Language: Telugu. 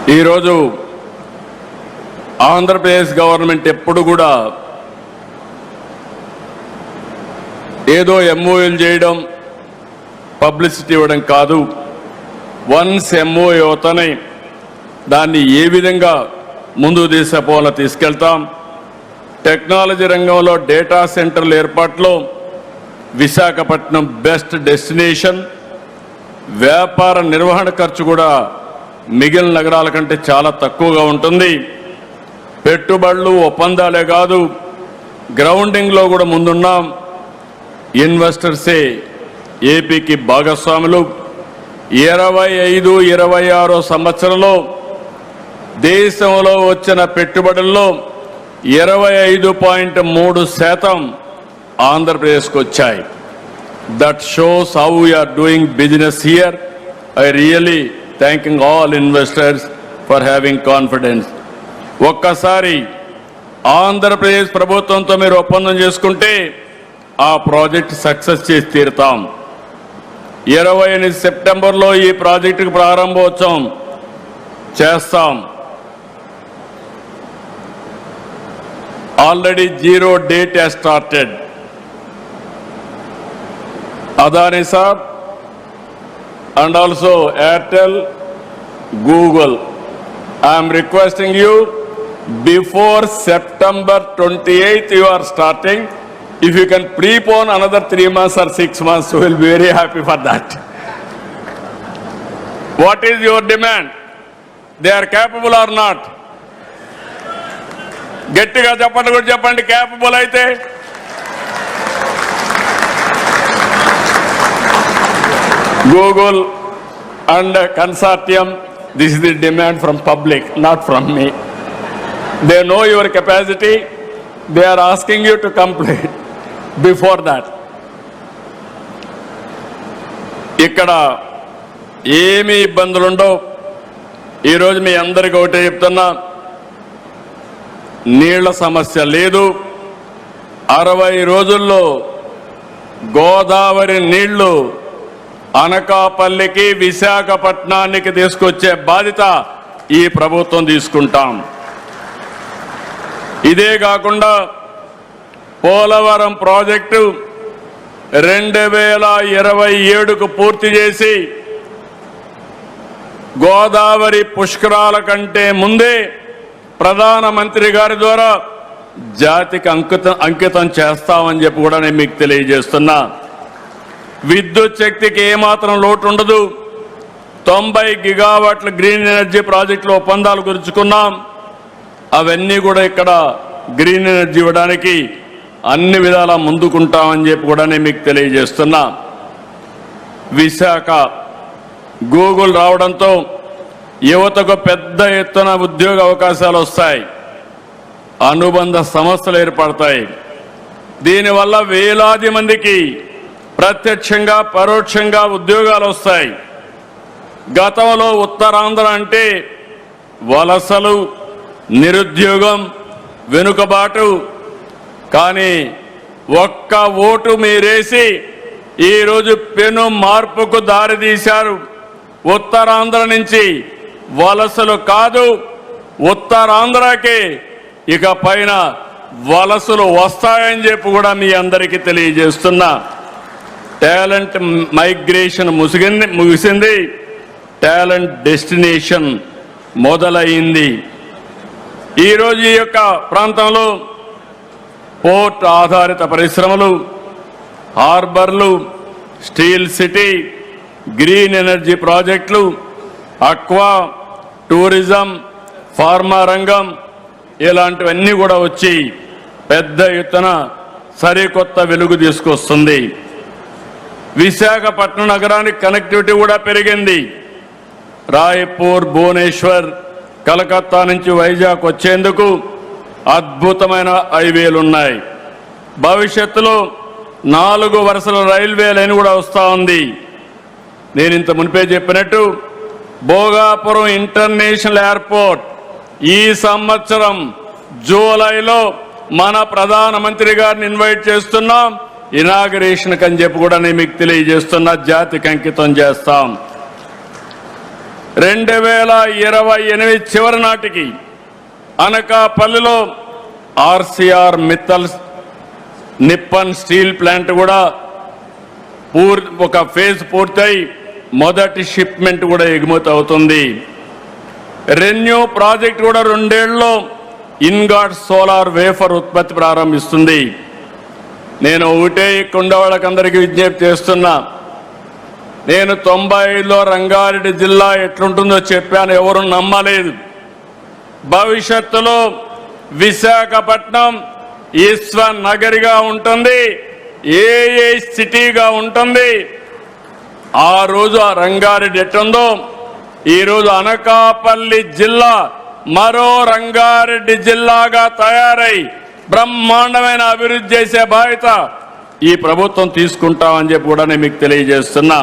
ఈరోజు ఆంధ్రప్రదేశ్ గవర్నమెంట్ ఎప్పుడు కూడా ఏదో ఎంఓయూలు చేయడం పబ్లిసిటీ ఇవ్వడం కాదు. వన్స్ ఎంఓయూ అవుతానే దాన్ని ఏ విధంగా ముందుకు తీసుకుపోవాలో తీసుకెళ్తాం. టెక్నాలజీ రంగంలో డేటా సెంటర్ల ఏర్పాటులో విశాఖపట్నం బెస్ట్ డెస్టినేషన్. వ్యాపార నిర్వహణ ఖర్చు కూడా మిగిలిన నగరాల కంటే చాలా తక్కువగా ఉంటుంది. పెట్టుబడులు ఒప్పందాలే కాదు, గ్రౌండింగ్లో కూడా ముందున్నాం. ఇన్వెస్టర్సే ఏపీకి భాగస్వాములు. 25-26 సంవత్సరంలో దేశంలో వచ్చిన పెట్టుబడుల్లో 25.3% ఆంధ్రప్రదేశ్కు వచ్చాయి. That shows how we are doing business here. I really thanking all investors for having confidence. ఒక్కసారి ఆంధ్రప్రదేశ్ ప్రభుత్వంతో మీరు ఒప్పందం చేసుకుంటే ఆ ప్రాజెక్ట్ సక్సెస్ చేసి తీరుతాం. 28 సెప్టెంబర్లో ఈ ప్రాజెక్టుకు ప్రారంభోత్సవం చేస్తాం. Already zero date has started. Adani Saab and also Airtel, Google. I am requesting you, before September 28th you are starting. If you can prepone another 3 months or 6 months, we will be very happy for that. What is your demand? They are capable or not? గట్టిగా చెప్పండి, కూడా చెప్పండి. క్యాపబుల్ అయితే Google and consortium, this is the demand from public, not from me. They know your capacity. They are asking you to complete before that. ఇక్కడ ఏమి ఇబ్బందులు ఉండవు. ఈరోజు మీ అందరికీ ఒకటే చెప్తున్నా, నీళ్ల సమస్య లేదు. 60 రోజుల్లో గోదావరి నీళ్లు అనకాపల్లికి, విశాఖపట్నానికి తీసుకొచ్చే బాధ్యత ఈ ప్రభుత్వం తీసుకుంటాం. ఇదే కాకుండా పోలవరం ప్రాజెక్టు 2027కు పూర్తి చేసి గోదావరి పుష్కరాల కంటే ముందే ప్రధానమంత్రి గారి ద్వారా జాతికి అంకితం చేస్తామని చెప్పి కూడా నేను మీకు తెలియజేస్తున్నా. విద్యుత్ శక్తికి ఏమాత్రం లోటు ఉండదు. 90 గిగావాట్ల గ్రీన్ ఎనర్జీ ప్రాజెక్టులు ఒప్పందాలు కుదుర్చుకున్నాం. అవన్నీ కూడా ఇక్కడ గ్రీన్ ఎనర్జీ ఇవ్వడానికి అన్ని విధాలా ముందుకుంటామని చెప్పి కూడా నేను మీకు తెలియజేస్తున్నా. విశాఖ గూగుల్ రావడంతో యువతకు పెద్ద ఎత్తున ఉద్యోగ అవకాశాలు వస్తాయి, అనుబంధ సంస్థలు ఏర్పడతాయి. దీనివల్ల వేలాది మందికి ప్రత్యక్షంగా పరోక్షంగా ఉద్యోగాలు వస్తాయి. గతంలో ఉత్తరాంధ్ర అంటే వలసలు, నిరుద్యోగం, వెనుకబాటు. కానీ ఒక్క ఓటు మీరేసి ఈరోజు పెను మార్పుకు దారితీశారు. ఉత్తరాంధ్ర నుంచి వలసలు కాదు, ఉత్తరాంధ్రకి ఇక పైన వలసలు వస్తాయని చెప్పి కూడా మీ అందరికీ తెలియజేస్తున్నా. టాలెంట్ మైగ్రేషన్ ముగిసింది, టాలెంట్ డెస్టినేషన్ మొదలైంది. ఈరోజు ఈ యొక్క ప్రాంతంలో పోర్ట్ ఆధారిత పరిశ్రమలు, హార్బర్లు, స్టీల్ సిటీ, గ్రీన్ ఎనర్జీ ప్రాజెక్టులు, అక్వా, టూరిజం, ఫార్మా రంగం ఇలాంటివన్నీ కూడా వచ్చి పెద్ద ఎత్తున సరికొత్త వెలుగు తీసుకొస్తుంది. విశాఖపట్నం నగరానికి కనెక్టివిటీ కూడా పెరిగింది. రాయ్పూర్, భువనేశ్వర్, కలకత్తా నుంచి వైజాగ్ వచ్చేందుకు అద్భుతమైన హైవేలు ఉన్నాయి. భవిష్యత్తులో 4 వరుసల రైల్వే లైన్ కూడా వస్తూ ఉంది. నేను ఇంత మునిపే చెప్పినట్టు భోగాపురం ఇంటర్నేషనల్ ఎయిర్పోర్ట్ ఈ సంవత్సరం జూలైలో మన ప్రధానమంత్రి గారిని ఇన్వైట్ చేస్తున్నాం. ఇనాగరేషన్ అని చెప్పి కూడా నేను మీకు తెలియజేస్తున్నా. జాతికి అంకితం చేస్తాం. 2028 చివరి నాటికి అనకాపల్లిలో RCR Mittal Nippon steel plant కూడా ఒక ఫేజ్ పూర్తయి మొదటి షిప్మెంట్ కూడా ఎగుమతి అవుతుంది. రెన్యూ ప్రాజెక్ట్ కూడా 2 ఏళ్లలో ఇన్గాట్ సోలార్ వేఫర్ ఉత్పత్తి ప్రారంభిస్తుంది. నేను ఒకటే కొండవాళ్ళకందరికీ విజ్ఞప్తి చేస్తున్నా. నేను 95లో రంగారెడ్డి జిల్లా ఎట్లుంటుందో చెప్పాను, ఎవరు నమ్మలేదు. భవిష్యత్తులో విశాఖపట్నం విశ్వనగరిగా ఉంటుంది, ఏ సిటీగా ఉంటుంది. ఆ రోజు ఆ రంగారెడ్డి ఎట్టుందో ఈరోజు అనకాపల్లి జిల్లా మరో రంగారెడ్డి జిల్లాగా తయారై బ్రహ్మాండమైన అభివృద్ధి చేసే బాధ్యత ఈ ప్రభుత్వం తీసుకుంటామని చెప్పి కూడా నేను మీకు తెలియజేస్తున్నా.